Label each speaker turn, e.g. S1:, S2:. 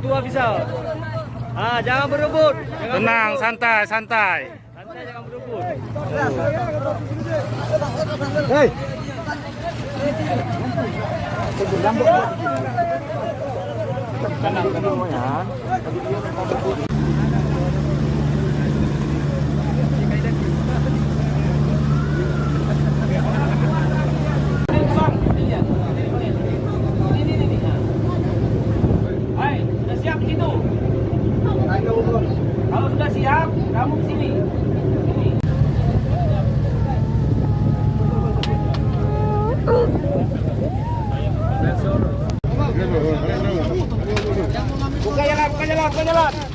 S1: tua bisa. Ah, jangan berebut.
S2: Tenang, santai, santai.
S1: Santai, jangan berebut.
S3: Hei. Tenang semuanya.
S1: Hai, sudah siap di situ? Kalau sudah siap, kamu ke sini. Buka jalan, buka jalan, buka jalan.